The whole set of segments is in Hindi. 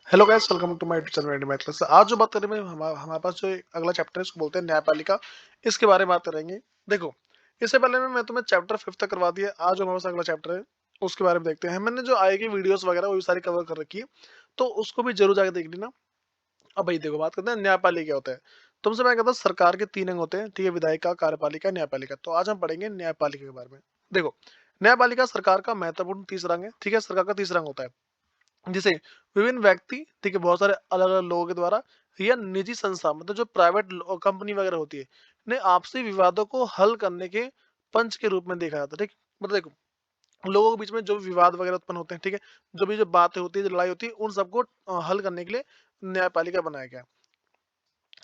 Hello guys, welcome to my YouTube channel ready math class. आज जो बात करें में हमारे पास जो अगला चैप्टर है उसको बोलते हैं न्यायपालिका। इसके बारे में बात करेंगे। देखो, इससे पहले मैं तुम्हें चैप्टर 5 तक करवा दिया। आज जो हमारे पास अगला चैप्टर है उसके बारे में देखते हैं। मैंने जो आएगी वीडियोस वगैरह वो भी सारी कवर कर रखी है, तो उसको भी जरूर जाकर देख लेना। अब भाई देखो, बात करते हैं न्यायपालिका क्या होता है। तुमसे मैं कहता हूँ सरकार के 3 अंग होते हैं, ठीक है, विधायिका, कार्यपालिका, न्यायपालिका। तो आज हम पढ़ेंगे न्यायपालिका के बारे में। देखो, न्यायपालिका सरकार का महत्वपूर्ण तीसरा अंग है, ठीक है, सरकार का तीसरा अंग होता है, जिसे विभिन्न व्यक्ति, ठीक है, बहुत सारे अलग अलग लोगों के द्वारा या निजी संस्था, मतलब जो प्राइवेट कंपनी वगैरह होती है, ने आपसी विवादों को हल करने के पंच के रूप में देखा जाता है। ठीक, मतलब देखो, लोगों के बीच में जो भी विवाद वगैरह उत्पन्न होते हैं, ठीक है, जो भी जो बातें होती है, जो लड़ाई होती है, उन सबको हल करने के लिए न्यायपालिका बनाया गया।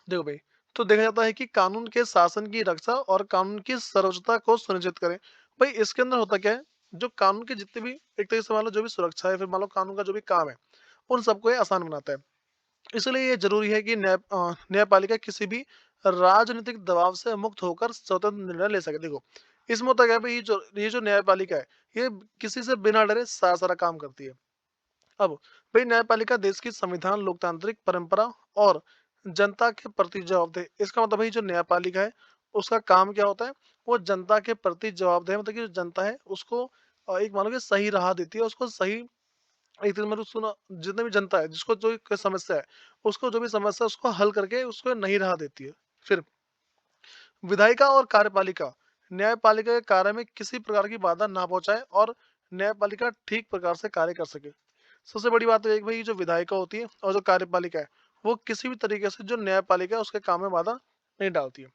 देखो भाई, तो देखा जाता है कि कानून के शासन की रक्षा और कानून की सर्वोच्चता को सुनिश्चित करें। भाई इसके अंदर होता क्या है, जो कानून के जितने भी, एक तरीके से मान लो जो भी सुरक्षा है, फिर मान लो कानून का जो भी काम है, उन सबको ये आसान बनाता है। इसलिए ये जरूरी है कि न्यायपालिका किसी भी राजनीतिक दबाव से मुक्त होकर स्वतंत्र निर्णय ले सके। देखो, इसमें होता क्या है भाई, ये जो न्यायपालिका है, ये किसी से बिना डरे सारा सारा काम करती है। अब भाई, न्यायपालिका देश की संविधान, लोकतांत्रिक परंपरा और जनता के प्रति जवाबदेह। इसका मतलब भाई, जो न्यायपालिका है उसका काम क्या होता है, वो जनता के प्रति जवाबदेह, मतलब कि जो जनता है उसको एक मानो कि सही राह देती है, उसको सही, एक दिन मतलब उसको ना, जितने भी जनता है जिसको जो कोई समस्या है, उसको जो भी समस्या है उसको हल करके उसको नहीं राह देती है। फिर विधायिका और कार्यपालिका, न्यायपालिका के कार्य में किसी प्रकार की बाधा ना पहुंचाए और न्यायपालिका ठीक प्रकार से कार्य कर सके। सबसे बड़ी बात तो एक भाई, जो विधायिका होती है और जो कार्यपालिका है, वो किसी भी तरीके से जो न्यायपालिका है उसके काम में बाधा नहीं डालती है।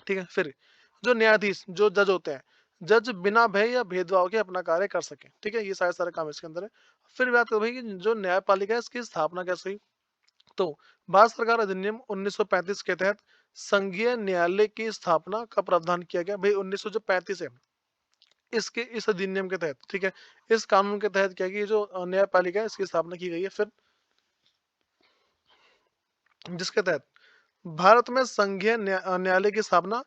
ठीक है। फिर जो न्यायाधीश, जो जज होते हैं, जज बिना भय या भेदभाव के अपना कार्य कर सके। ठीक है, ये सारे सारे काम इसके अंदर है। फिर बात करो भाई कि जो न्यायपालिका है इसकी स्थापना कैसे हुई। तो भारत सरकार अधिनियम 1935 के तहत संघीय न्यायालय की स्थापना का प्रावधान किया गया। भाई 1935 है, इसके इस अधिनियम के तहत, ठीक है, इस कानून के तहत क्या है कि ये जो न्यायपालिका है इसकी स्थापना की गई है। फिर जिसके तहत भारत में संघीय न्यायालय की स्थापना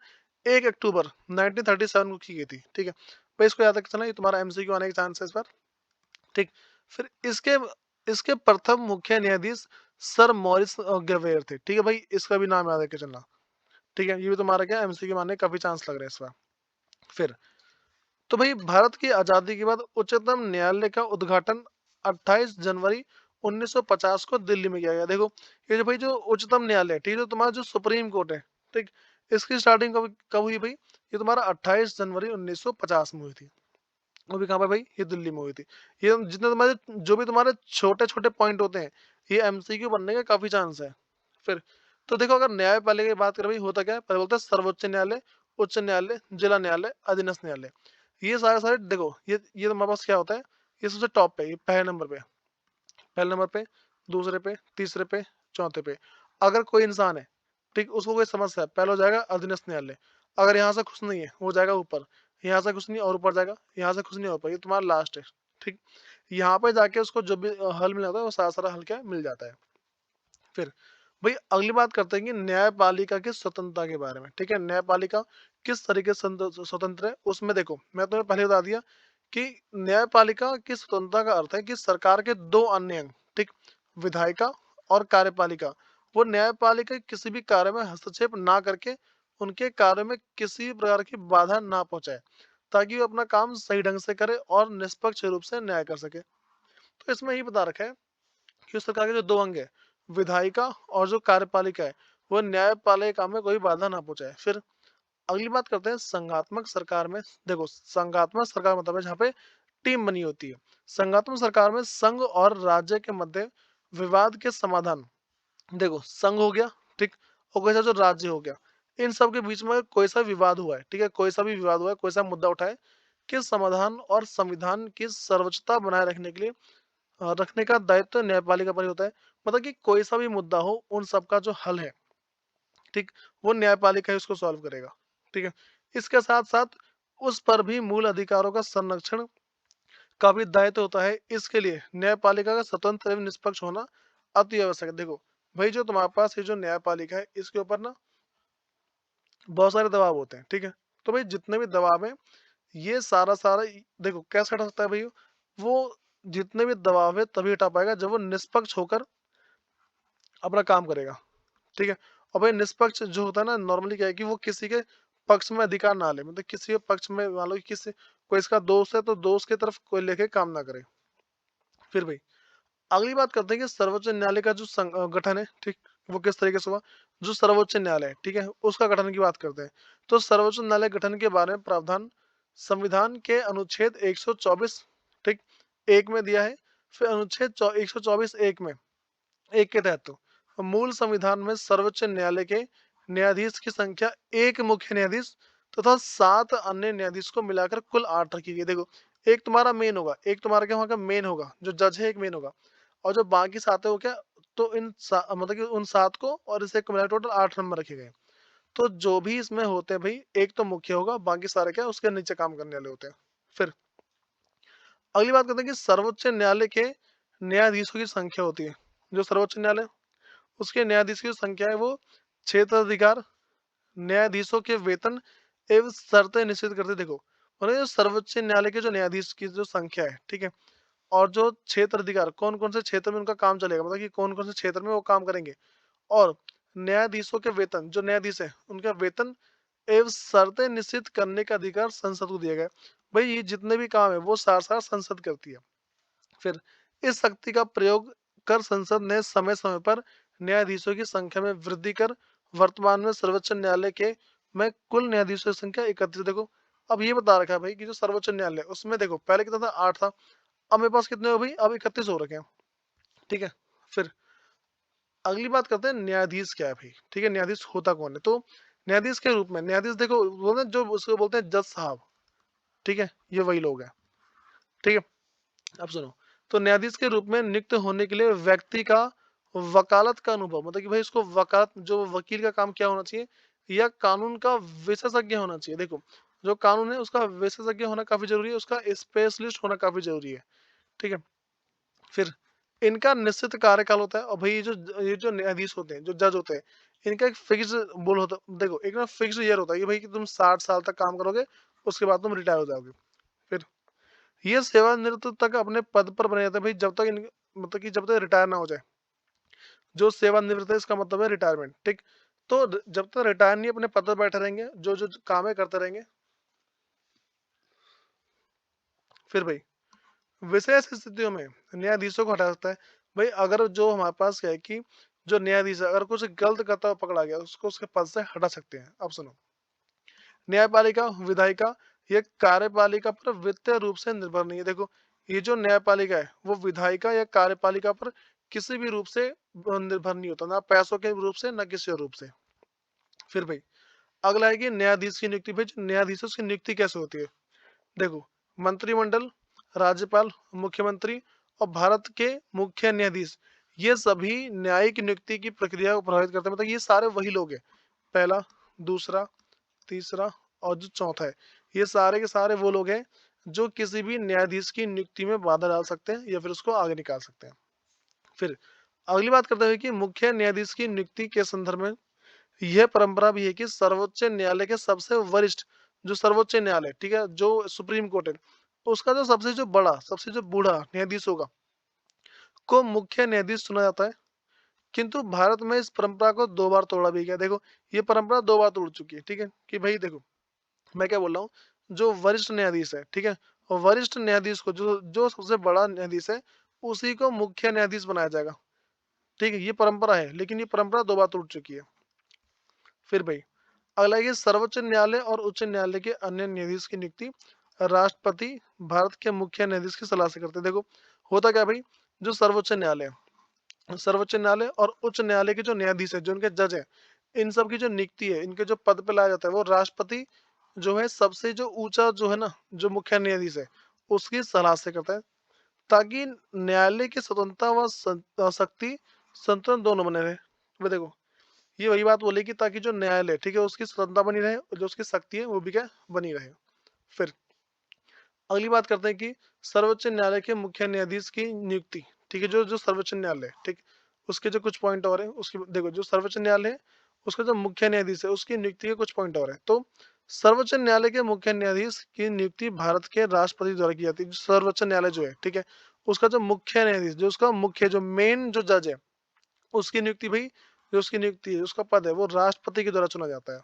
1 अक्टूबर 1937 को की गई थी। ठीक है, भाई इसको याद रखना, ये तुम्हारा एमसीक्यू आने के चांस है इस बार। ठीक। फिर इसके इसके प्रथम मुख्य न्यायाधीश सर मॉरिस ग्रेवेयर थे। ठीक है भाई, इसका भी नाम याद रखे चलना। ठीक है, ये भी तुम्हारा क्या एमसीक्यू मानने काफी चांस लग रहा है इस बार। फिर तो भाई, भारत की आजादी के बाद उच्चतम न्यायालय का उद्घाटन 28 जनवरी 1950 को दिल्ली में किया गया। देखो, ये जो भाई जो उच्चतम न्यायालय है, ठीक है, जो तुम्हारा जो सुप्रीम कोर्ट है, ठीक, इसकी स्टार्टिंग कब कब हुई भाई, ये तुम्हारा 28 जनवरी 1950 में हुई थी। वो भी कहाँ पे भाई, ये दिल्ली में हुई थी। ये जितने तुम्हारे जो भी तुम्हारे छोटे छोटे पॉइंट होते हैं, ये एमसीक्यू बनने का काफी चांस है। फिर तो देखो, अगर न्यायपालिका की बात करें भाई, होता क्या है, पहले बोलते हैं सर्वोच्च न्यायालय, उच्च न्यायालय, जिला न्यायालय, अधीनस्थ न्यायालय। ये सारे सारे देखो, ये तुम्हारे पास क्या होता है, ये सबसे टॉप पे, ये पहले नंबर पे, पहले नंबर पे, दूसरे पे, तीसरे पे, चौथे पे। अगर कोई इंसान है, ठीक, उसको कोई समस्या है, पहले हो जाएगा अधीनस्थ न्यायालय। अगर यहाँ से कुछ नहीं है, वो जाएगा ऊपर। यहाँ से कुछ नहीं और ऊपर जाएगा, यहाँ से कुछ नहीं ऊपर, ये तुम्हारा लास्ट है। ठीक, यहाँ पे जाके उसको जो भी हल मिल जाता है वो सारा सारा हल क्या मिल जाता है। फिर भाई अगली बात करते हैं कि न्यायपालिका की स्वतंत्रता के बारे में। ठीक है, न्यायपालिका किस तरीके से स्वतंत्र है, उसमें देखो, मैं तुम्हें पहले बता दिया कि न्यायपालिका की स्वतंत्रता का अर्थ है कि सरकार के दो अन्य अंग, ठीक, विधायिका और कार्यपालिका, वो न्यायपालिका के किसी भी कार्य में हस्तक्षेप ना करके उनके कार्य में किसी भी प्रकार की बाधा ना पहुंचाए, ताकि वो अपना काम सही ढंग से करे और निष्पक्ष रूप से न्याय कर सके। तो इसमें ही बता रखा है कि उस सरकार के जो दो अंग है, विधायिका और जो कार्यपालिका है, वो न्यायपालिका में कोई बाधा ना पहुंचाए। फिर अगली बात करते हैं संघात्मक सरकार में। देखो, संघात्मक सरकार मतलब है जहाँ पे टीम बनी होती है। संघात्मक सरकार में संघ और राज्य के मध्य विवाद के समाधान, देखो, संघ हो गया, ठीक, और कोई सा जो राज्य हो गया, इन सब के बीच में कोई सा विवाद हुआ है, ठीक है, कोई सा भी विवाद हुआ है, कोई सा मुद्दा उठाए, कि समाधान और संविधान की सर्वोच्चता बनाए रखने के लिए रखने का दायित्व न्यायपालिका पर ही होता है। मतलब कि कोई सा भी मुद्दा हो, उन सब का जो हल है, ठीक, वो न्यायपालिका ही उसको सॉल्व करेगा। ठीक है, इसके साथ साथ उस पर भी मूल अधिकारों का संरक्षण का भी दायित्व होता है। इसके लिए न्यायपालिका का स्वतंत्र एवं निष्पक्ष होना अति आवश्यक है। देखो भाई, जो तुम्हारे पास ये जो न्यायपालिका है, इसके ऊपर ना बहुत सारे दबाव होते हैं। ठीक है, तो भाई जितने भी दबाव है, ये सारा सारा देखो कैसे हटा सकता है भाई, वो जितने भी दबाव है तभी हटा पाएगा जब वो निष्पक्ष होकर अपना काम करेगा, ठीक है? और भाई निष्पक्ष जो होता है ना, नॉर्मली क्या है कि वो किसी के पक्ष में अधिकार ना ले, मतलब किसी के पक्ष में मान लो कि किसी कोई इसका दोस्त है तो दोस्त की तरफ कोई लेके काम ना करे। फिर भाई अगली बात करते हैं कि सर्वोच्च न्यायालय का जो गठन है, ठीक, वो किस तरीके से हुआ। जो सर्वोच्च न्यायालय है, ठीक है, उसका गठन की बात करते हैं। तो सर्वोच्च न्यायालय गठन के बारे में प्रावधान संविधान के अनुच्छेद 124, ठीक, एक में दिया है। फिर अनुच्छेद 124 एक के तहत तो मूल संविधान में सर्वोच्च न्यायालय के न्यायाधीश की संख्या एक मुख्य न्यायाधीश तथा 7 अन्य न्यायाधीश को मिलाकर कुल 8 रखी गई। देखो, एक तुम्हारा मेन होगा, एक तुम्हारा क्या होगा, मेन होगा, जो जज है एक मेन होगा, और जो बाकी 7 है वो क्या, तो मतलब कि उन 7 को और इसे को मिला टोटल 8 नंबर रखे गए। तो जो भी इसमें होते हैं भाई, एक तो मुख्य होगा, बाकी सारे क्या उसके नीचे काम करने वाले होते हैं। फिर अगली बात करते हैं कि सर्वोच्च न्यायालय के न्यायाधीशों की संख्या होती है। जो सर्वोच्च न्यायालय, उसके न्यायाधीश की जो संख्या है वो क्षेत्राधिकार, न्यायाधीशों के वेतन एवं शर्तें निश्चित करते। देखो, मतलब जो सर्वोच्च न्यायालय के जो न्यायाधीश की जो संख्या है, ठीक है, और जो क्षेत्र अधिकार, कौन कौन से क्षेत्र में उनका काम चलेगा, मतलब कि कौन कौन से क्षेत्र में वो काम करेंगे, और न्यायाधीशों के वेतन, जो न्यायाधीश है उनका वेतन एवं शर्तें निश्चित करने का अधिकार संसद को दिया गया है। भाई ये जितने भी काम है वो सार सार संसद करती है। फिर इस शक्ति का प्रयोग कर संसद ने समय समय पर न्यायाधीशों की संख्या में वृद्धि कर वर्तमान में सर्वोच्च न्यायालय के में कुल न्यायाधीशों की संख्या 31। देखो, अब ये बता रखा है भाई कि जो सर्वोच्च न्यायालय है, उसमें देखो पहले कितना था, 8 था, अब मेरे पास कितने हो भाई, अब 31 हो रखे हैं, ठीक है। फिर अगली बात करते हैं न्यायाधीश क्या है भाई, ठीक है, न्यायाधीश होता कौन है। तो न्यायाधीश के रूप में, न्यायाधीश देखो वो ना जो उसको बोलते हैं जज साहब, ठीक है, ये वही लोग हैं, ठीक है। अब सुनो, तो न्यायाधीश के रूप में नियुक्त होने के लिए व्यक्ति का वकालत का अनुभव, मतलब कि भाई उसको वकालत, जो वकील का काम क्या होना चाहिए, या कानून का विशेषज्ञ होना चाहिए। देखो, जो कानून है उसका विशेषज्ञ होना काफी जरूरी है, उसका स्पेशलिस्ट होना काफी जरूरी है, ठीक है। फिर इनका निश्चित कार्यकाल होता है, और भाई ये जो न्यायाधीश होते हैं, जो जज होते हैं, इनका एक फिक्स बोल होता है। देखो, एक ना फिक्स ईयर होता है कि भाई कि तुम 60 साल तक काम करोगे, उसके बाद तुम रिटायर हो जाओगे। फिर ये सेवानिवृत्त तक अपने पद पर बने रहते हैं भाई, जब तक मतलब कि जब तक रिटायर ना हो जाए। जो सेवानिवृत्त है इसका मतलब है रिटायरमेंट, ठीक। तो जब तक रिटायर नहीं अपने पद पर बैठे रहेंगे, जो जो काम है करते रहेंगे। फिर भाई विशेष स्थितियों में न्यायाधीशों को हटा सकता है। भाई अगर जो हमारे पास क्या है कि जो न्यायाधीश है, अगर कुछ गलत करता हुआ पकड़ा गया, उसको उसके पद से हटा सकते हैं। अब सुनो, न्यायपालिका, विधायिका, ये कार्यपालिका पर वित्तीय रूप से निर्भर नहीं है। देखो, ये जो न्यायपालिका है वो विधायिका या कार्यपालिका पर किसी भी रूप से निर्भर नहीं होता, ना पैसों के रूप से ना किसी और रूप से। फिर भाई अगला है कि न्यायाधीश की नियुक्ति। भाई न्यायाधीशों की नियुक्ति कैसे होती है। देखो, मंत्रिमंडल, राज्यपाल, मुख्यमंत्री और भारत के मुख्य न्यायाधीश, ये सभी न्यायिक नियुक्ति की प्रक्रिया को प्रभावित करते हैं। मतलब ये सारे वही लोग हैं, पहला, दूसरा, तीसरा और जो चौथा है, ये सारे के सारे वो लोग हैं जो किसी भी न्यायाधीश की नियुक्ति में बाधा डाल सकते हैं या फिर उसको आगे निकाल सकते हैं। फिर अगली बात करते हैं कि मुख्य न्यायाधीश की नियुक्ति के संदर्भ में यह परंपरा भी है कि सर्वोच्च न्यायालय के सबसे वरिष्ठ, जो सर्वोच्च न्यायालय, ठीक है, जो सुप्रीम कोर्ट है, उसका जो सबसे जो बड़ा, सबसे जो बूढ़ा न्यायाधीश होगा, को मुख्य न्यायाधीश चुना जाता है। किंतु भारत में इस परंपरा को 2 बार तोड़ा भी गया। देखो, ये परंपरा 2 बार तोड़ चुकी है, ठीक है, कि भाई देखो मैं क्या बोल रहा हूँ, जो वरिष्ठ न्यायाधीश है, ठीक है, और वरिष्ठ न्यायाधीश को जो जो सबसे बड़ा न्यायाधीश है, उसी को मुख्य न्यायाधीश बनाया जाएगा, ठीक है। ये परंपरा है, लेकिन ये परंपरा 2 बार टूट चुकी है। फिर भाई अगला है कि सर्वोच्च न्यायालय और उच्च न्यायालय के अन्य न्यायाधीश की नियुक्ति राष्ट्रपति भारत के मुख्य न्यायाधीश की सलाह से करते हैं। देखो, होता क्या है भाई, जो सर्वोच्च न्यायालय है, सर्वोच्च न्यायालय और उच्च न्यायालय के जो न्यायाधीश है, जो उनके जज है, इन सब की जो नियुक्ति है, इनके जो पद पे लाया जाता है, वो राष्ट्रपति जो है सबसे जो ऊंचा जो है ना, जो मुख्य न्यायाधीश है, उसकी सलाह से करता है, ताकि न्यायालय की स्वतंत्रता व शक्ति संतुलन दोनों बने रहे। वे देखो, ये वही बात बोली कि ताकि जो न्यायालय, ठीक है, उसकी स्वतंत्रता बनी रहे और जो उसकी शक्ति है वो भी क्या बनी रहे। फिर अगली बात करते हैं कि सर्वोच्च न्यायालय के मुख्य न्यायाधीश की नियुक्ति, ठीक है, जो जो सर्वोच्च न्यायालय है, ठीक, उसके जो कुछ पॉइंट और है, उसकी देखो, जो सर्वोच्च न्यायालय है उसका जो मुख्य न्यायाधीश है उसकी नियुक्ति के कुछ पॉइंट और है। तो सर्वोच्च न्यायालय के मुख्य न्यायाधीश की नियुक्ति भारत के राष्ट्रपति द्वारा की जाती है। सर्वोच्च न्यायालय जो है, ठीक है, उसका जो मुख्य न्यायाधीश, जो उसका मुख्य जो मेन जो जज है, उसकी नियुक्ति भाई, जो उसकी नियुक्ति है, उसका पद है, वो राष्ट्रपति के द्वारा चुना जाता है।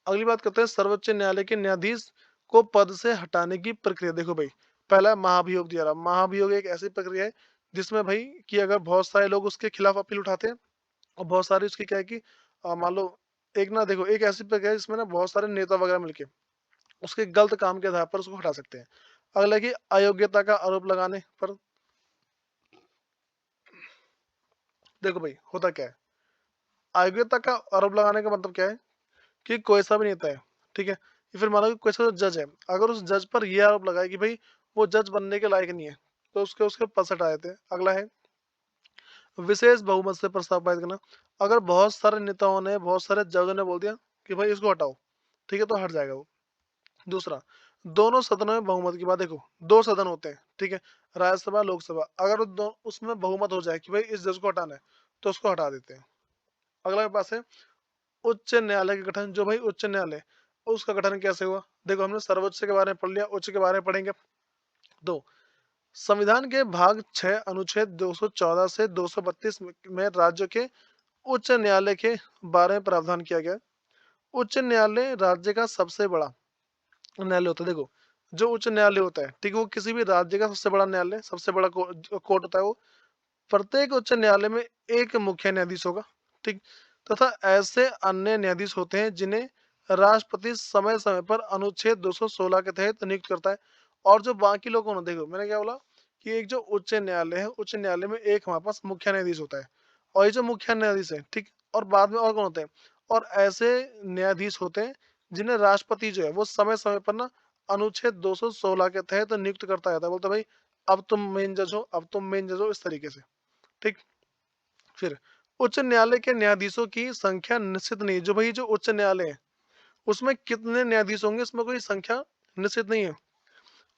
अगली बात करते हैं सर्वोच्च न्यायालय के न्यायाधीश को पद से हटाने की प्रक्रिया। देखो भाई, पहला महाभियोग दिया रहा। महाभियोग एक ऐसी प्रक्रिया है जिसमें भाई कि अगर बहुत सारे लोग उसके खिलाफ अपील उठाते हैं और बहुत सारे उसकी क्या है कि मान लो एक ना, देखो एक ऐसी प्रक्रिया है जिसमें ना बहुत सारे नेता वगैरह मिलके उसके गलत काम के आधार पर उसको हटा सकते हैं। अगला है कि अयोग्यता का आरोप लगाने पर। देखो भाई होता क्या है, अयोग्यता का आरोप लगाने का मतलब क्या है कि कोई सा भी नेता है, ठीक है, या फिर मानो कि कोई सा जज है, अगर उस जज पर यह आरोप लगाए कि भाई वो जज बनने के लायक नहीं है, तो उसके उसके पद से हटा देते हैं। अगला है विशेष बहुमत से प्रस्ताव पारित करना। अगर बहुत सारे नेताओं ने, बहुत सारे जजों ने बोल दिया कि भाई इसको हटाओ, ठीक है, तो हट जाएगा वो। दूसरा, दोनों सदनों में बहुमत की बात। देखो दो सदन होते हैं, ठीक है, राज्यसभा लोकसभा, अगर उसमें बहुमत हो जाए कि भाई इस जज को हटाना है, तो उसको हटा देते हैं। अगला के पास है उच्च न्यायालय का गठन। जो भाई उच्च न्यायालय, उसका गठन कैसे हुआ। देखो हमने सर्वोच्च के बारे में पढ़ लिया, उच्च के बारे में पढ़ेंगे। दो, संविधान के भाग 6 अनुच्छेद 214 से 232 में राज्य के उच्च न्यायालय के बारे में प्रावधान किया गया। उच्च न्यायालय राज्य का सबसे बड़ा न्यायालय होता है। देखो जो उच्च न्यायालय होता है, ठीक है, वो किसी भी राज्य का सबसे बड़ा न्यायालय, सबसे बड़ा कोर्ट होता है वो। प्रत्येक उच्च न्यायालय में एक मुख्य न्यायाधीश होगा, ठीक, तथा ऐसे अन्य न्यायाधीश होते हैं जिन्हें राष्ट्रपति समय समय पर अनुच्छेद 216 के तहत नियुक्त करता है। और जो बाकी लोग होना, देखो मैंने क्या बोला कि एक जो उच्च न्यायालय है, उच्च न्यायालय में एक हमारे पास मुख्य न्यायाधीश होता है, और ये जो मुख्य न्यायाधीश है, ठीक, और बाद में और कौन होते हैं, और ऐसे न्यायाधीश होते हैं जिन्हें राष्ट्रपति जो है वो समय समय पर ना अनुच्छेद 216 के तहत नियुक्त करता रहता है। बोलता भाई अब तुम मेन जज हो, अब तुम मेन जज हो, इस तरीके से, ठीक। फिर उच्च न्यायालय के न्यायाधीशों की संख्या निश्चित नहीं है। जो भाई जो उच्च न्यायालय है उसमें कितने न्यायाधीश होंगे, इसमें कोई संख्या निश्चित नहीं है।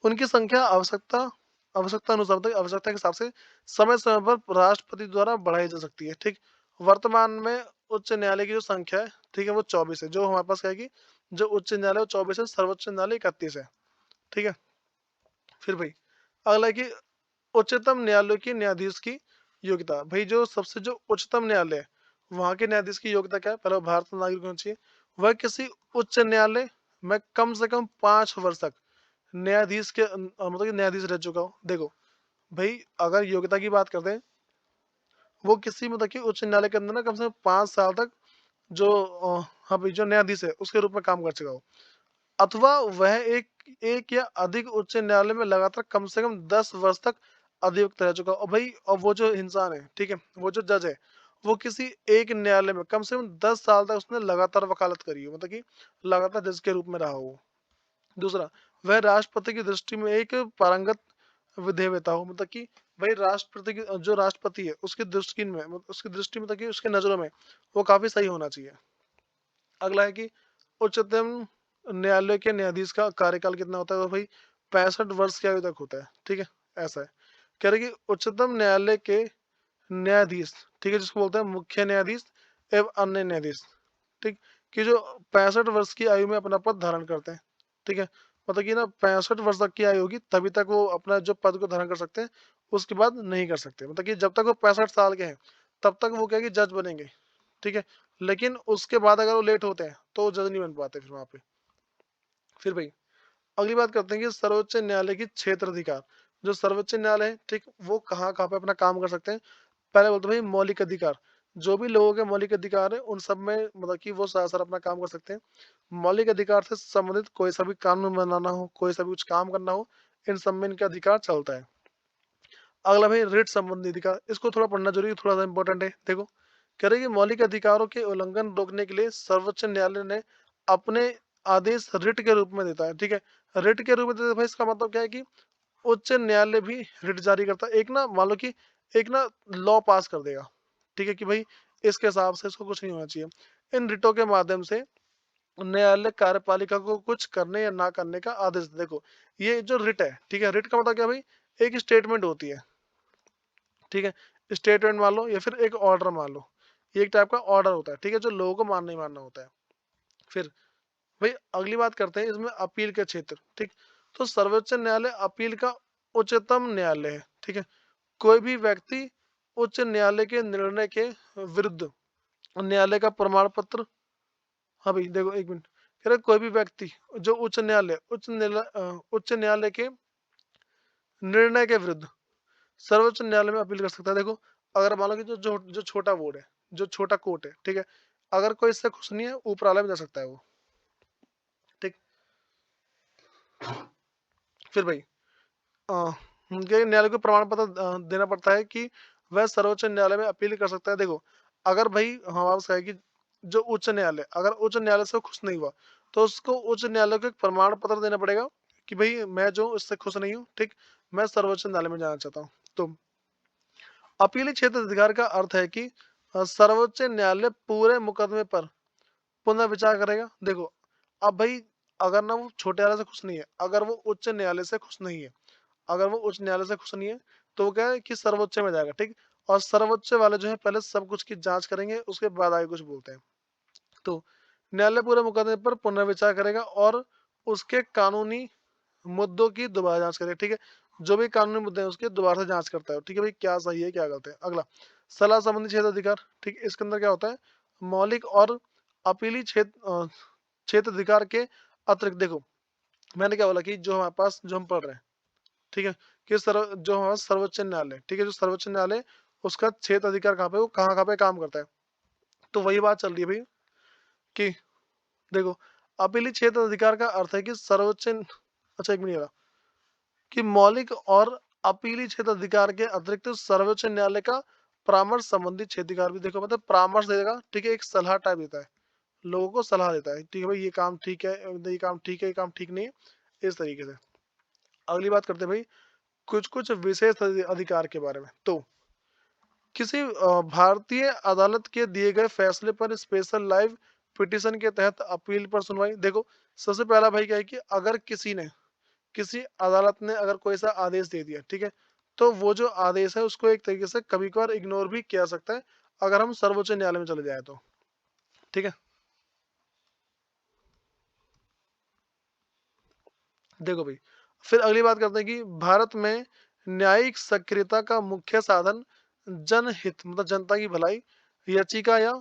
उनकी संख्या आवश्यकता आवश्यकता अनुसार, तक आवश्यकता के हिसाब से समय समय पर राष्ट्रपति द्वारा बढ़ाई जा सकती है, ठीक। वर्तमान में उच्च न्यायालय की जो संख्या है, ठीक है, वो 24 है। जो हमारे पास क्या है कि जो उच्च न्यायालय वो 24 है, सर्वोच्च न्यायालय 31 है, ठीक है। फिर भाई अगला है कि उच्चतम न्यायालय की न्यायाधीश की योग्यता। भाई जो सबसे जो उच्चतम न्यायालय है वहां के न्यायाधीश की योग्यता क्या है, पहले वो भारतीय नागरिक होना चाहिए, वह किसी उच्च न्यायालय में कम से कम 5 वर्ष तक न्यायाधीश के मतलब कि न्यायाधीश रह चुका हो। देखो भाई अगर योग्यता की बात करते हैं, वो किसी मतलब कि उच्च न्यायालय के अंदर ना कम से कम 5 साल तक जो हाँ भाई जो न्यायाधीश है उसके रूप में काम कर चुका हो, अथवा वह एक एक या अधिक उच्च न्यायालय में लगातार कम से कम 10 वर्ष तक अधिवक्ता रह चुका। और भाई और वो जो इंसान है, ठीक है, वो जो जज है, वो किसी एक न्यायालय में कम से कम 10 साल तक उसने लगातार वकालत करी हो, मतलब कि लगातार जज के रूप में रहा हो। दूसरा, वह राष्ट्रपति की दृष्टि में एक पारंगत विधेयता हो, मतलब कि भाई राष्ट्रपति की जो राष्ट्रपति है उसकी दृष्टि में, उसकी दृष्टि में, मतलब कि उसके नजरों में वो काफी सही होना चाहिए। अगला है कि उच्चतम न्यायालय के न्यायाधीश का कार्यकाल कितना होता है, तो भाई 65 वर्ष की आयु तक होता है, ठीक है। ऐसा है, कह रहे कि उच्चतम न्यायालय के न्यायाधीश, ठीक है, जिसको बोलते हैं मुख्य न्यायाधीश एवं अन्य न्यायाधीश, ठीक, कि जो 65 वर्ष की आयु में अपना पद धारण करते हैं, ठीक है, मतलब कि ना 65 वर्ष तक की आयु होगी तभी तक वो अपना जो पद को धारण कर सकते हैं, उसके बाद नहीं कर सकते। मतलब कि जब तक वो 65 साल के हैं तब तक वो क्या है कि जज बनेंगे, ठीक है, लेकिन उसके बाद अगर वो लेट होते हैं तो वो जज नहीं बन पाते फिर वहां पे। फिर भाई अगली बात करते हैं कि सर्वोच्च न्यायालय की क्षेत्र अधिकार। जो सर्वोच्च न्यायालय है, ठीक, वो कहाँ कहाँ पे अपना काम कर सकते हैं। पहले बोलते हैं भाई मौलिक अधिकार। जो भी लोगों के मौलिक अधिकार है उन सब में मतलब कि वो सरासर अपना काम कर सकते हैं। मौलिक अधिकार से संबंधित कोई सा भी कानून बनाना हो, कोई सा भी कुछ काम करना हो, इन सब में इनका अधिकार चलता है। अगला भाई रिट संबंधी अधिकार, इसको थोड़ा पढ़ना जरूरी, थोड़ा सा इंपॉर्टेंट है। देखो कह रहे कि मौलिक अधिकारों के उल्लंघन रोकने के लिए सर्वोच्च न्यायालय ने अपने आदेश रिट के रूप में देता है, ठीक है। रिट के रूप में देता है भाई, इसका मतलब क्या है कि उच्च न्यायालय भी रिट जारी करता है। एक ना मान लो कि एक ना लॉ पास कर देगा, ठीक है, कि भाई इसके हिसाब से इसको कुछ नहीं होना चाहिए। इन रिटों के माध्यम से न्यायालय कार्यपालिका को कुछ करने या ना करने का आदेश देखो, ये जो रिट है, ठीक है, रिट का मतलब क्या भाई, एक स्टेटमेंट होती है, ठीक है, स्टेटमेंट मान लो या फिर एक ऑर्डर मान लो, ये एक टाइप का ऑर्डर होता है, ठीक है, जो लोगों को मानना ही मानना होता है। फिर भाई अगली बात करते हैं इसमें अपील के क्षेत्र, ठीक। तो सर्वोच्च न्यायालय अपील का उच्चतम न्यायालय है, ठीक है। कोई भी व्यक्ति उच्च न्यायालय के निर्णय के विरुद्ध न्यायालय का प्रमाण पत्र। हाँ भाई देखो, एक मिनट। कह रहे कोई भी व्यक्ति जो उच्च न्यायालय के निर्णय के विरुद्ध सर्वोच्च न्यायालय में अपील कर सकता है। देखो, अगर मान लो कि जो छोटा बोर्ड है, जो छोटा कोर्ट है, ठीक है, अगर कोई इससे खुश नहीं है, ऊपराला में जा सकता है वो। ठीक। फिर भाई उनके न्यायालय को प्रमाण पत्र देना पड़ता है कि वह सर्वोच्च न्यायालय में अपील कर सकता है। देखो, अगर भाई हम आपसे कहें कि जो उच्च न्यायालय, अगर उच्च न्यायालय से खुश नहीं हुआ, तो उसको उच्च न्यायालय को एक प्रमाण पत्र देना पड़ेगा कि भाई मैं जो इससे खुश नहीं हूँ, ठीक, मैं सर्वोच्च न्यायालय में जाना चाहता हूँ। तो अपीली क्षेत्र अधिकार का अर्थ है कि सर्वोच्च न्यायालय पूरे मुकदमे पर पुनः विचार करेगा। देखो, अब भाई अगर ना वो छोटे न्यायालय से खुश नहीं है, अगर वो उच्च न्यायालय से खुश नहीं है, अगर वो उच्च न्यायालय से खुश नहीं है, तो वो क्या है कि सर्वोच्च में जाएगा। ठीक। और सर्वोच्च वाले जो है पहले सब कुछ की जांच करेंगे, उसके बाद आगे कुछ बोलते हैं। तो न्यायालय पूरे मुकदमे पर पुनर्विचार करेगा और उसके कानूनी मुद्दों की दोबारा जांच करेगा। ठीक है, जो भी कानूनी मुद्दे हैं उसके दोबारा से जांच करता है। ठीक है भाई, क्या सही है क्या गलत है। अगला, सलाह संबंधी क्षेत्र अधिकार। ठीक, इसके अंदर क्या होता है, मौलिक और अपीली क्षेत्र अधिकार के अतिरिक्त। देखो, मैंने क्या बोला कि जो हमारे पास जो हम पढ़ रहे हैं, ठीक है, कि जो हमारा सर्वोच्च न्यायालय, ठीक है, जो सर्वोच्च न्यायालय उसका क्षेत्र अधिकार कहाँ पे, वो कहाँ पे काम करता है। तो वही बात चल रही है भाई कि देखो, अपीली क्षेत्र अधिकार का अर्थ है कि सर्वोच्च, अच्छा एक मिनट, कि मौलिक और अपीली क्षेत्र अधिकार के अतिरिक्त सर्वोच्च न्यायालय का परामर्श संबंधी क्षेत्राधिकार भी। देखो, मतलब परामर्श देगा, ठीक है, एक सलाह टाइप देता है, लोगों को सलाह देता है, ठीक है भाई, ये काम ठीक है, ये काम ठीक है, ये काम ठीक नहीं है, इस तरीके से। अगली बात करते हैं भाई कुछ कुछ विशेष अधिकार के बारे में। तो किसी भारतीय अदालत के दिए गए फैसले पर स्पेशल लाइव पिटीशन के तहत अपील पर सुनवाई। देखो, सबसे पहला भाई क्या है कि अगर किसी अदालत ने अगर कोई सा आदेश दे दिया, ठीक है, तो वो जो आदेश है उसको एक तरीके से कभी कभार इग्नोर भी किया जा सकता है, अगर हम सर्वोच्च न्यायालय में चले जाए तो। ठीक है, देखो भाई, फिर अगली बात करते हैं कि भारत में न्यायिक सक्रियता का मुख्य साधन जनहित, मतलब जनता की भलाई याचिका या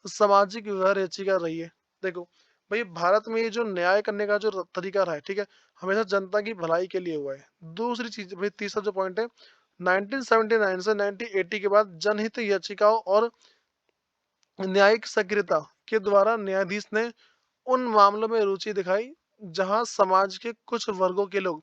सामाजिक व्यवहार याचिका रही है। देखो भाई, भारत में ये जो न्याय करने का जो तरीका रहा है, ठीक है, हमेशा जनता की भलाई के लिए हुआ है। दूसरी चीज भाई, तीसरा जो पॉइंट है, 1979 से 1980 के बाद जनहित याचिकाओं और न्यायिक सक्रियता के द्वारा न्यायाधीश ने उन मामलों में रुचि दिखाई जहां समाज के कुछ वर्गों के लोग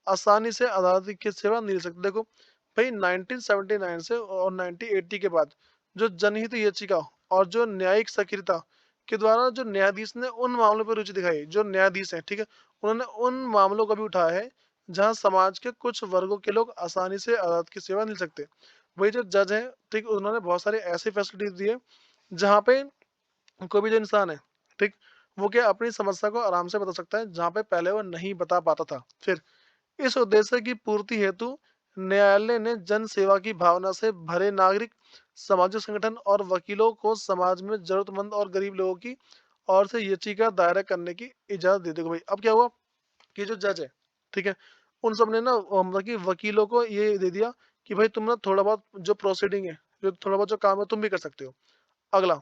आसानी से अदालत की सेवा नहीं ले सकते। देखो भाई, 1979 से और 1980 के बाद जो जनहित याचिका और जो न्यायिक सक्रियता के द्वारा जो न्यायाधीश ने उन मामलों पर रुचि दिखाई, जो न्यायाधीश हैं, ठीक है, उन्होंने उन मामलों को भी उठाया है जहां समाज के कुछ वर्गों के लोग आसानी से अदालत की सेवा नहीं ले सकते। वही जो जज हैं, ठीक, उन्होंने बहुत सारे ऐसे फैसिलिटीज दिए जहाँ पे कोई भी जो इंसान है, ठीक, वो क्या अपनी समस्या को आराम से बता सकता है जहाँ पे पहले वो नहीं बता पाता था। फिर इस उद्देश्य की पूर्ति हेतु न्यायालय ने जन सेवा की भावना से भरे नागरिक, सामाजिक संगठन और वकीलों को समाज में जरूरतमंद और गरीब लोगों की ओर से याचिका दायर करने की इजाजत दे दी। भाई अब क्या हुआ कि जो जज है, ठीक है, उन सब ने ना मतलब कि वकीलों को ये दे दिया कि भाई तुम ना थोड़ा बहुत जो प्रोसीडिंग है, जो थोड़ा बहुत जो काम है, तुम भी कर सकते हो। अगला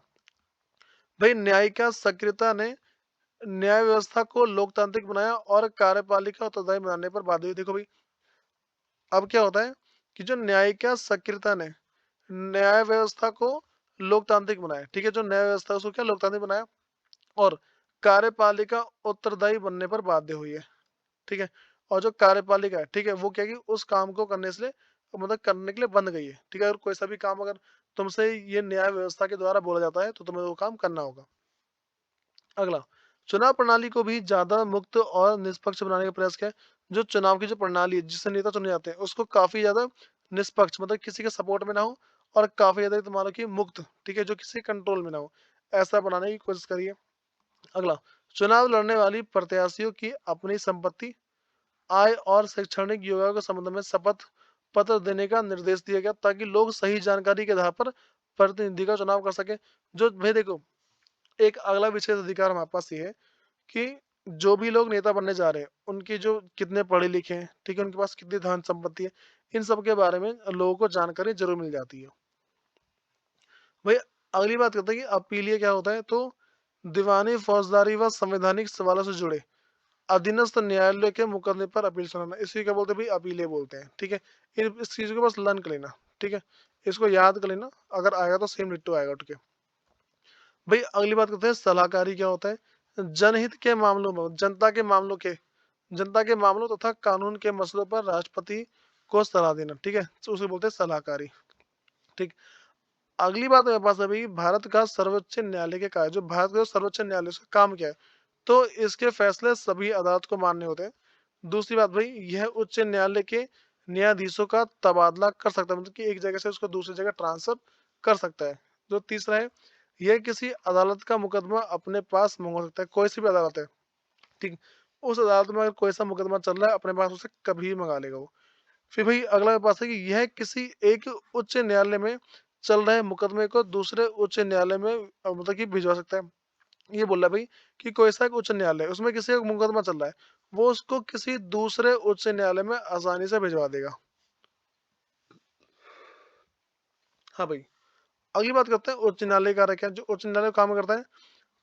भाई, न्यायिका सक्रियता ने न्याय व्यवस्था को लोकतांत्रिक बनाया और कार्यपालिका उत्तरदायी बनाने पर बाध्य हुई। देखो भाई, अब क्या होता है कि जो न्यायिका सक्रियता ने न्याय व्यवस्था को लोकतांत्रिक बनाया, ठीक है, जो न्याय व्यवस्था है उसको क्या लोकतांत्रिक बनाया, और कार्यपालिका उत्तरदायी बनने पर बाध्य हुई है। ठीक है, और जो कार्यपालिका है, ठीक है, वो क्या कि उस काम को करने से मतलब करने के लिए बंद गई है। ठीक है, अगर कोई सा भी काम अगर तुमसे ये न्याय व्यवस्था के द्वारा बोला जाता है तो तुम्हें वो काम करना होगा। अगला, चुनाव प्रणाली को भी ज्यादा मुक्त और निष्पक्ष बनाने का प्रयास किया है। जो चुनाव की जो प्रणाली है जिससे नेता चुने जाते हैं उसको काफी ज्यादा निष्पक्ष, मतलब किसी के सपोर्ट में ना हो, और काफी ज्यादा तुम्हारा की मुक्त, ठीक है, जो किसी कंट्रोल में ना हो, ऐसा बनाने की कोशिश करिए। अगला, चुनाव लड़ने वाली प्रत्याशियों की अपनी संपत्ति, आय और शैक्षणिक योग्यता के संबंध में शपथ पत्र देने का निर्देश दिया गया ताकि लोग सही जानकारी के आधार पर प्रतिनिधि का चुनाव कर सके। जो भाई देखो, एक अगला विशेष अधिकार हमारे पास ये है कि जो भी लोग नेता बनने जा रहे हैं उनकी जो कितने पढ़े लिखे हैं, ठीक है, उनके पास कितनी धन संपत्ति है, इन सब के बारे में लोगों को जानकारी जरूर मिल जाती है। भाई अगली बात करते हैं कि अपीलीय क्या होता है, तो दीवानी, फौजदारी व संवैधानिक सवालों से जुड़े अधीनस्थ न्यायालय के मुकदमे पर अपील सुनाना, इसी क्या बोलते हैं भाई, अपीले बोलते हैं। ठीक है, इस चीज को बस लर्न कर लेना। ठीक है, इसको याद कर लेना, अगर आएगा तो सेम डिट्टो आएगा। ठीक है भाई, अगली बात करते हैं सलाहकारी क्या होता है। जनहित के मामलों में, जनता के मामलों तथा कानून के मसलों पर राष्ट्रपति को सलाह देना। ठीक है, तो उसे बोलते हैं सलाहकारी। ठीक, अगली बात मेरे पास है भाई, भारत का सर्वोच्च न्यायालय के कार्य, जो भारत का सर्वोच्च न्यायालय, उसका काम क्या है, तो इसके फैसले सभी अदालत को मान्य होते हैं। दूसरी बात भाई, यह उच्च न्यायालय के न्यायाधीशों का तबादला कर सकता है, मतलब कि एक जगह से उसको दूसरी जगह ट्रांसफर कर सकता है। जो तीसरा है, यह किसी अदालत का मुकदमा अपने पास मंगवा सकता है, कोई सी भी अदालत है। ठीक, उस अदालत में अगर कोई सा मुकदमा चल रहा है, अपने पास उसे कभी भी मंगा लेगा वो। फिर भाई अगला मेरे पास है कि यह किसी एक उच्च न्यायालय में चल रहे मुकदमे को दूसरे उच्च न्यायालय में मतलब कि भिजवा सकता है। ये बोल रहा है भाई कि कोई सा एक उच्च न्यायालय है, उसमें किसी एक मुकदमा चल रहा है, वो उसको किसी दूसरे उच्च न्यायालय में आसानी से भिजवा देगा। हाँ भाई, अगली बात करते हैं उच्च न्यायालय का क्या, जो उच्च न्यायालय काम करता है,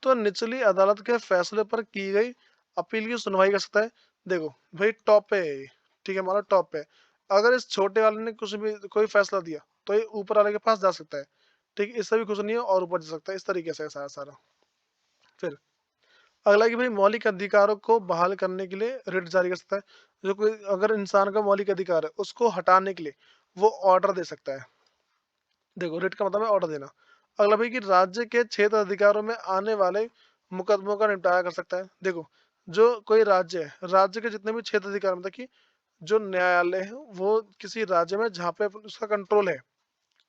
तो निचली अदालत के फैसले पर की गई अपील की सुनवाई कर सकता है। देखो भाई, टॉप पे है ये। ठीक है, हमारा टॉप पे है। अगर इस छोटे वाले ने कुछ भी कोई फैसला दिया, तो ये ऊपर वाले के पास जा सकता है। ठीक, इससे भी कुछ नहीं है और ऊपर जा सकता है, इस तरीके से है सारा सारा। फिर अगला कि भाई, मौलिक अधिकारों को बहाल करने के लिए रिट जारी कर सकता है। जो कोई अगर इंसान का मौलिक अधिकार है, उसको हटाने के लिए वो ऑर्डर दे सकता है। देखो, रिट का मतलब है ऑर्डर देना। अगला भाई कि राज्य के क्षेत्र अधिकारों में आने वाले मुकदमों का निपटारा कर सकता है। देखो, जो कोई राज्य है, राज्य के जितने भी क्षेत्र अधिकार, मतलब कि जो न्यायालय है वो किसी राज्य में जहाँ पे उसका कंट्रोल है,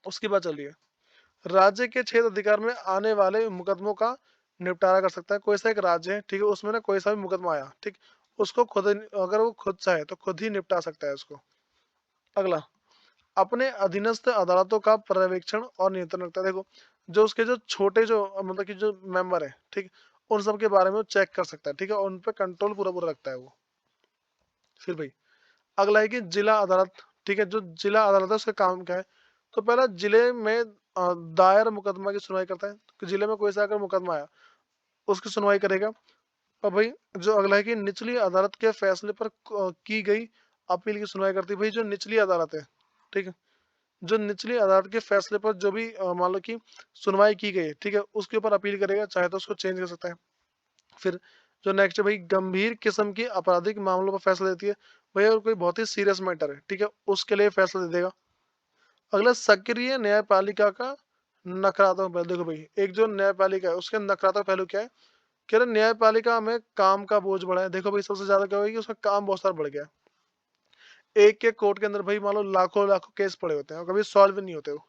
उसकी बात चल रही है। राज्य के क्षेत्र अधिकार में आने वाले मुकदमों का निपटारा कर सकता है। कोई सा एक राज्य है, ठीक है, उसमें ना कोई सा भी मुकदमा आया, ठीक, उसको खुद अगर वो खुद चाहे तो खुद ही निपटा सकता है उसको। अगला, अपने अधीनस्थ अदालतों का पर्यवेक्षण और नियंत्रण रखता है। देखो, जो उसके जो छोटे जो मतलब कि जो मेंबर है, ठीक, उन सब के बारे में वो चेक कर सकता है। ठीक है, और उन पर कंट्रोल पूरा पूरा रखता है वो। फिर भाई अगला है कि जिला अदालत। ठीक है, जो जिला अदालत है उसका काम क्या है, तो पहला जिले में दायर मुकदमा की सुनवाई करता है। तो जिले में कोई सा अगर मुकदमा आया, उसकी सुनवाई करेगा। और भाई जो अगला है कि निचली अदालत के फैसले पर की गई अपील की सुनवाई करती है। भाई जो निचली अदालत है, ठीक है, जो निचली अदालत के फैसले पर जो भी मान लो कि सुनवाई की गई है, ठीक है, उसके ऊपर अपील करेगा, चाहे तो उसको चेंज कर सकता है। फिर जो नेक्स्ट है भाई, गंभीर किस्म की आपराधिक मामलों पर फैसला देती है। भाई अगर कोई बहुत ही सीरियस मैटर है, ठीक है, उसके लिए फैसला दे देगा। अगला, सक्रिय न्यायपालिका का नकारात्मक पहलू। देखो भाई, एक जो न्यायपालिका है उसके नकारात्मक पहलू क्या है, कह रहे न्यायपालिका में काम का बोझ बढ़ा है। देखो भाई, सबसे ज्यादा क्या होगा कि उसका काम बहुत सारा बढ़ गया है। एक के कोर्ट के अंदर भाई मान लो लाखों लाखों केस पड़े होते हैं और कभी सॉल्व नहीं होते वो।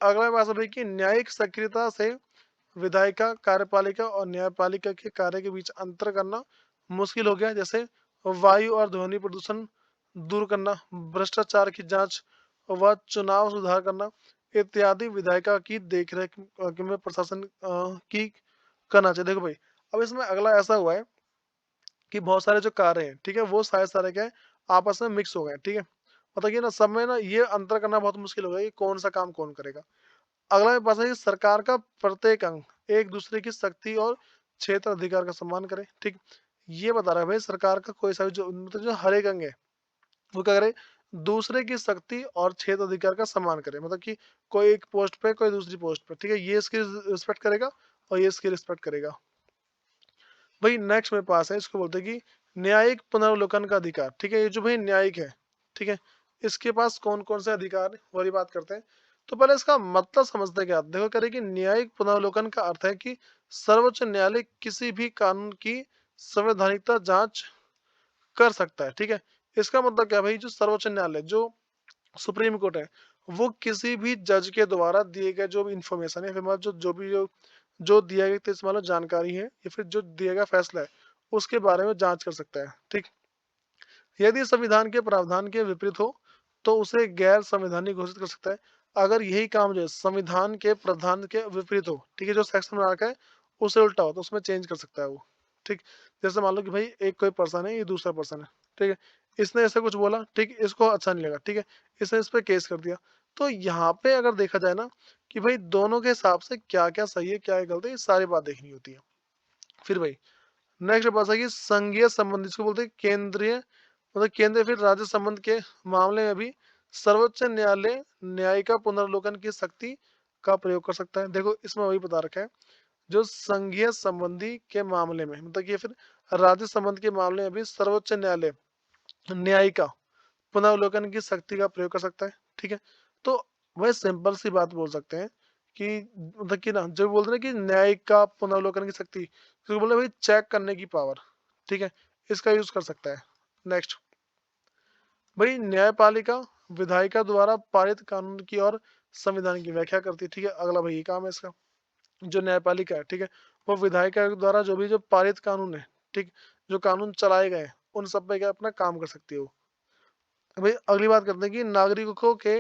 अगला बात है भाई कि न्यायिक सक्रियता से विधायिका, कार्यपालिका और न्यायपालिका के कार्य के बीच अंतर करना मुश्किल हो गया। जैसे वायु और ध्वनि प्रदूषण दूर करना, भ्रष्टाचार की जांच व चुनाव सुधार करना इत्यादि विधायिका की देखरेख में प्रशासन की करना चाहिए। देखो भाई, अब इसमें अगला ऐसा हुआ है कि बहुत सारे जो कार्य हैं, ठीक है, वो सारे सारे क्या है, आपस में मिक्स हो गए। ठीक है, मतलब कि ना सब में ना ये अंतर करना बहुत मुश्किल हो गया कि कौन सा काम कौन करेगा। अगला मेरे पास है कि सरकार का प्रत्येक अंग एक दूसरे की शक्ति और क्षेत्र अधिकार का सम्मान करे। ठीक, ये बता रहा है भाई, सरकार का कोई सा भी जो मतलब जो हर एक अंग है, वो क्या करे, दूसरे की शक्ति और क्षेत्र अधिकार का सम्मान करे। मतलब कि कोई एक पोस्ट पे, कोई दूसरी पोस्ट पे, ठीक है, ये इसकी रिस्पेक्ट करेगा और ये इसकी रिस्पेक्ट करेगा। भाई नेक्स्ट मेरे पास है, इसको बोलते हैं कि न्यायिक पुनर्वलोकन का अधिकार। ठीक है, ये जो भाई न्यायिक है, ठीक है, इसके पास कौन कौन से अधिकार है वाली बात करते हैं। तो पहले इसका मतलब समझते हैं। क्या देखो, कह रहे कि न्यायिक पुनर्वलोकन का अर्थ है कि सर्वोच्च न्यायालय किसी भी कानून की संवैधानिकता जांच कर सकता है। ठीक है, इसका मतलब क्या है भाई, जो सर्वोच्च न्यायालय, जो सुप्रीम कोर्ट है, वो किसी भी जज के द्वारा दिए गए जो भी इंफॉर्मेशन है, फिर मतलब जो दिया गया तो मान लो जानकारी है या फिर जो दिया गया फैसला है, उसके बारे में जांच कर सकता है। ठीक, यदि संविधान के प्रावधान के विपरीत हो तो उसे गैर संवैधानिक घोषित कर सकता है। अगर यही काम जो है संविधान के प्रावधान के विपरीत हो, ठीक है, जो सेक्शन बना रखा है उससे उल्टा हो, तो उसमें चेंज कर सकता है वो। ठीक, जैसे मान लो कि भाई एक कोई पर्सन है, ये दूसरा पर्सन है, ठीक है, इसने ऐसे कुछ बोला, ठीक, इसको अच्छा नहीं लगा, ठीक है, इसने इस पर केस कर दिया। तो यहाँ पे अगर देखा जाए ना कि भाई दोनों के हिसाब से क्या-क्या सही है, क्या है गलत है, ये सारी बात देखनी होती है। फिर भाई नेक्स्ट बात है कि संघीय संबंध जिसको बोलते हैं केंद्रीय मतलब केंद्र फिर राज्य संबंध के मामले में भी सर्वोच्च न्यायालय न्यायिका पुनर्लोकन की शक्ति का प्रयोग कर सकता है। देखो इसमें वही बता रखा है जो संघीय संबंधी के मामले में मतलब कि फिर राज्य संबंध के मामले में भी सर्वोच्च न्यायालय न्यायिका पुनर्वलोकन की शक्ति का प्रयोग कर सकता है। ठीक है, तो वह सिंपल सी बात बोल सकते हैं कि मतलब कि ना जो बोलते हैं कि न्यायिक का पुनर्वलोकन की शक्ति तो बोले भाई चेक करने की पावर। ठीक है, इसका यूज कर सकता है। नेक्स्ट भाई न्यायपालिका विधायिका द्वारा पारित कानून की और संविधान की व्याख्या करती है। ठीक है, अगला भाई ये काम है इसका जो न्यायपालिका है। ठीक है, वो विधायिका के द्वारा जो भी जो पारित कानून है, ठीक, जो कानून चलाए गए उन सब पे क्या अपना काम कर सकती है वो। भाई अगली बात करते हैं कि नागरिकों के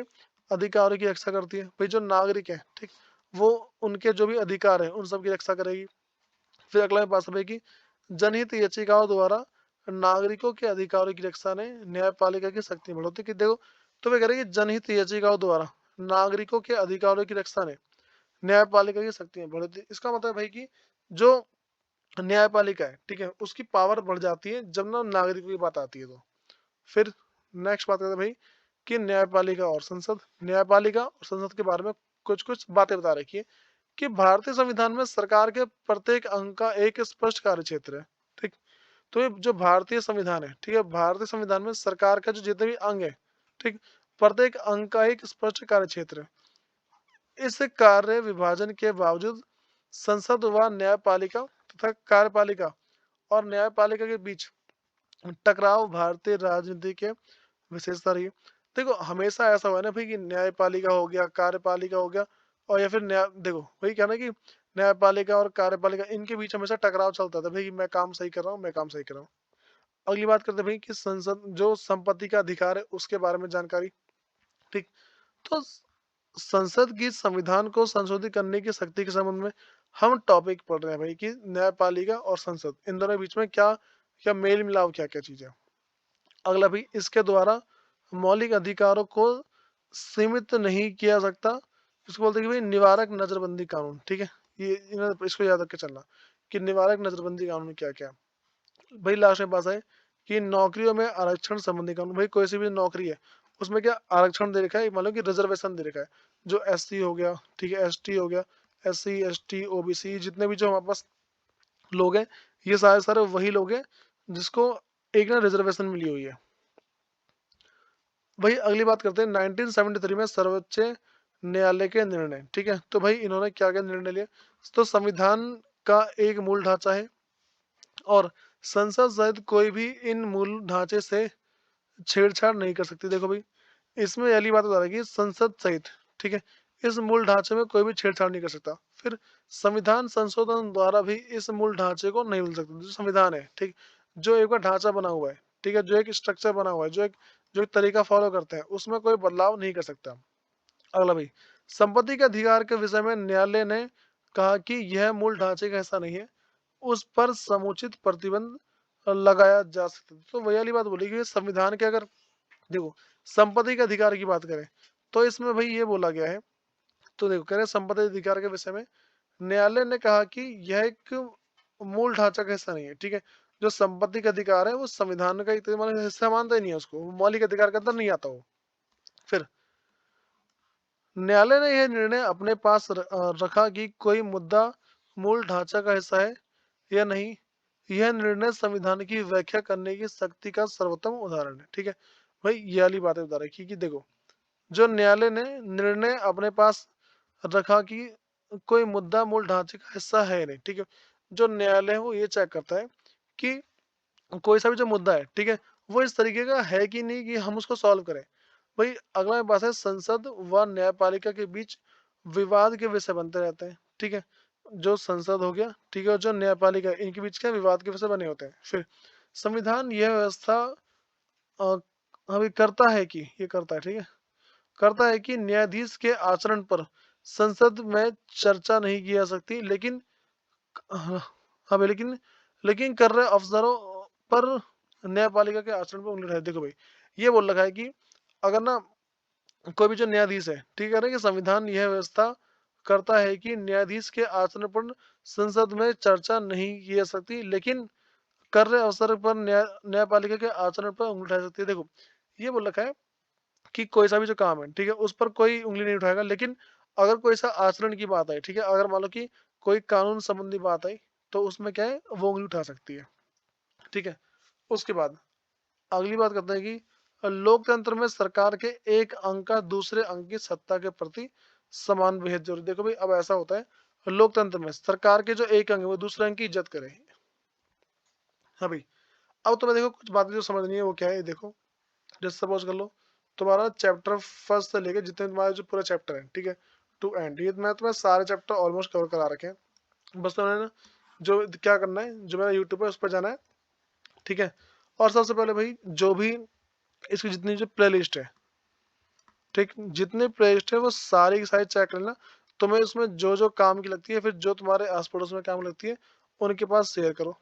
अधिकारों की रक्षा करती है। भाई जो नागरिक है, ठीक, वो उनके जो भी अधिकार है उन सब की रक्षा करेगी। फिर अगला पास है कि जनहित याचिकाओं द्वारा नागरिकों के अधिकारों की रक्षा ने न्यायपालिका की शक्ति में बढ़ोतरी की। देखो तो वे कह रहे हैं कि जनहित याचिकाओं द्वारा नागरिकों के अधिकारों की रक्षा ने न्यायपालिका की शक्ति में बढ़ोतरी। इसका मतलब भाई कि जो न्यायपालिका है, ठीक है, उसकी पावर बढ़ जाती है जब ना नागरिकों की बात आती है तो। फिर नेक्स्ट बात करते हैं भाई कि न्यायपालिका और संसद। न्यायपालिका और संसद के बारे में कुछ कुछ बातें बता रखी है कि भारतीय संविधान में सरकार के प्रत्येक अंग का एक स्पष्ट कार्य क्षेत्र है। ठीक, तो ये जो भारतीय संविधान है, ठीक है, भारतीय संविधान में सरकार का जो जितने भी अंग है, ठीक, प्रत्येक अंग का एक स्पष्ट कार्य क्षेत्र है। इस कार्य विभाजन के बावजूद संसद व न्यायपालिका तथा कार्यपालिका और न्यायपालिका के बीच टकराव भारतीय राजनीति के विशेषता रही है। देखो हमेशा ऐसा हुआ है ना भाई कि न्यायपालिका हो गया, कार्यपालिका हो गया और या फिर न्याय देखो वही क्या ना कि न्यायपालिका और कार्यपालिका इनके बीच हमेशा टकराव चलता था भाई मैं काम सही कर रहा हूँ, मैं काम सही कर रहा हूँ। अगली बात करते हैं भाई कि संसद जो संपत्ति का अधिकार है उसके बारे में जानकारी। ठीक, तो संसद की संविधान को संशोधित करने की शक्ति के संबंध में हम टॉपिक पढ़ रहे हैं भाई कि न्यायपालिका और संसद इन दोनों के बीच में क्या क्या मेल मिलाप क्या क्या चीज़ है। अगला भी इसके द्वारा मौलिक अधिकारों को सीमित नहीं किया सकता। इसको बोलते हैं कि भाई निवारक नजरबंदी कानून। ठीक है, ये इसको याद रख के चलना कि निवारक नजरबंदी कानून क्या क्या है। भाई लास्ट में पास है कि नौकरियों में आरक्षण संबंधी कानून। भाई कोई सी भी नौकरी है उसमें क्या आरक्षण दे रखा है, मान लो कि रिजर्वेशन दे रखा है। जो एससी हो गया, ठीक है, एसटी हो गया, एससी एसटी ओबीसी जितने भी जो हमारे पास लोग हैं ये सारे सारे वही लोग हैं जिसको एक ना रिजर्वेशन मिली हुई है। भाई अगली बात करते हैं 1973 में सर्वोच्च न्यायालय के निर्णय। ठीक है, तो भाई इन्होंने क्या क्या निर्णय लिया। तो संविधान का एक मूल ढांचा है और संसद सहित कोई भी इन मूल ढांचे से छेड़छाड़ नहीं कर सकती। देखो भाई इसमें पहली बात बता रहा है कि संसद सहित, ठीक है, इस मूल ढांचे में कोई भी छेड़छाड़ नहीं कर सकता। फिर संविधान संशोधन द्वारा भी इस मूल ढांचे को नहीं बदल सकता। जो संविधान है, ठीक, जो एक बार ढांचा बना हुआ है, ठीक है, जो एक स्ट्रक्चर बना हुआ है, जो एक तरीका फॉलो करते हैं उसमें कोई बदलाव नहीं कर सकता। अगला भाई संपत्ति के अधिकार के विषय में न्यायालय ने कहा कि यह मूल ढांचे का हिस्सा नहीं है, उस पर समुचित प्रतिबंध लगाया जा सकता है। तो वही वाली बात बोली कि संविधान के अगर देखो संपत्ति के अधिकार की बात करें तो इसमें भाई ये बोला गया है। तो देखो कह रहे हैं संपत्ति अधिकार के विषय में न्यायालय ने कहा कि यह एक मूल ढांचा का हिस्सा नहीं है। ठीक है, जो संपत्ति का अधिकार है वो संविधान का एक मतलब हिस्सा मानता ही नहीं है उसको, वो मौलिक अधिकार के अंदर नहीं आता वो। फिर न्यायालय ने यह निर्णय अपने पास रखा कि कोई मुद्दा मूल ढांचा का हिस्सा है या नहीं। यह निर्णय संविधान की व्याख्या करने की शक्ति का सर्वोत्तम उदाहरण है। ठीक है, भाई ये वाली बातें बता रखी कि देखो जो न्यायालय ने निर्णय अपने पास रखा कि कोई मुद्दा मूल ढांचे का हिस्सा है नहीं। ठीक है, जो न्यायालय है वो ये चेक करता है कि कोई सा भी जो मुद्दा है, ठीक है, वो इस तरीके का है कि नहीं कि हम उसको सॉल्व करें। भाई अगला मेरे पास है संसद व न्यायपालिका के बीच विवाद के विषय बनते रहते हैं। ठीक है, जो संसद हो गया, ठीक है, और जो न्यायपालिका है, इनके बीच क्या विवाद के विषय बने होते हैं। फिर संविधान यह व्यवस्था अ, अभी करता है कि ये करता है, ठीक है, करता है कि न्यायाधीश के आचरण पर संसद में चर्चा नहीं की जा सकती, लेकिन हाँ, हाँ भाई लेकिन कर रहे अफसरों पर न्यायपालिका के आचरण पर उंगली उठाई। देखो भाई ये बोल रखा है कि अगर ना कोई भी जो न्यायाधीश है, ठीक है ना, कि संविधान यह व्यवस्था करता है कि न्यायाधीश के आचरण पर संसद में चर्चा नहीं की जा सकती, लेकिन कार्य अवसर पर न्यायपालिका के आचरण पर उंगली उठा सकती है। देखो, ये बोल रखा है कि कोई सा भी जो काम है, ठीक है, उस पर कोई उंगली नहीं उठाएगा, लेकिन अगर कोई सा आचरण की बात आई, ठीक है, अगर मान लो कि कोई कानून संबंधी बात आई, तो उसमें क्या है, वो उंगली उठा सकती है। ठीक है। उसके बाद अगली बात करते हैं कि लोकतंत्र में सरकार के एक अंग का दूसरे अंग की सत्ता के प्रति समान बेहद जरूरी। देखो भाई, अब ऐसा होता है लोकतंत्र में सरकार के जो एक अंग है वो दूसरे अंग की इज्जत करे। हाँ भाई, अब तुम्हें देखो कुछ बातें जो समझनी है वो क्या है, ये देखो। जैसे सपोज कर लो, तुम्हारा चैप्टर फर्स्ट से लेके जितने तुम्हारे जो पूरा चैप्टर है, ठीक है, टू एंड, ये मैं तुम्हें सारे चैप्टर ऑलमोस्ट कवर करा रखे हैं। बस तुम्हें ना जो क्या करना है, जो मेरा यूट्यूब है उस पर जाना है, ठीक है। और सबसे पहले भाई जो भी इसकी जितनी जो प्ले लिस्ट है, ठीक, जितने प्ले लिस्ट है वो सारी की सारी चेक कर लेना। तुम्हें उसमें जो जो काम की लगती है, फिर जो तुम्हारे आस पड़ोस में काम लगती है, उनके पास शेयर करो।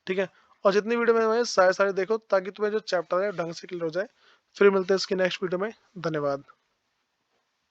ठीक है। और जितनी वीडियो में सारे सारे देखो, ताकि तुम्हें जो चैप्टर है ढंग से क्लियर हो जाए। फिर मिलते हैं इसकी नेक्स्ट वीडियो में। धन्यवाद।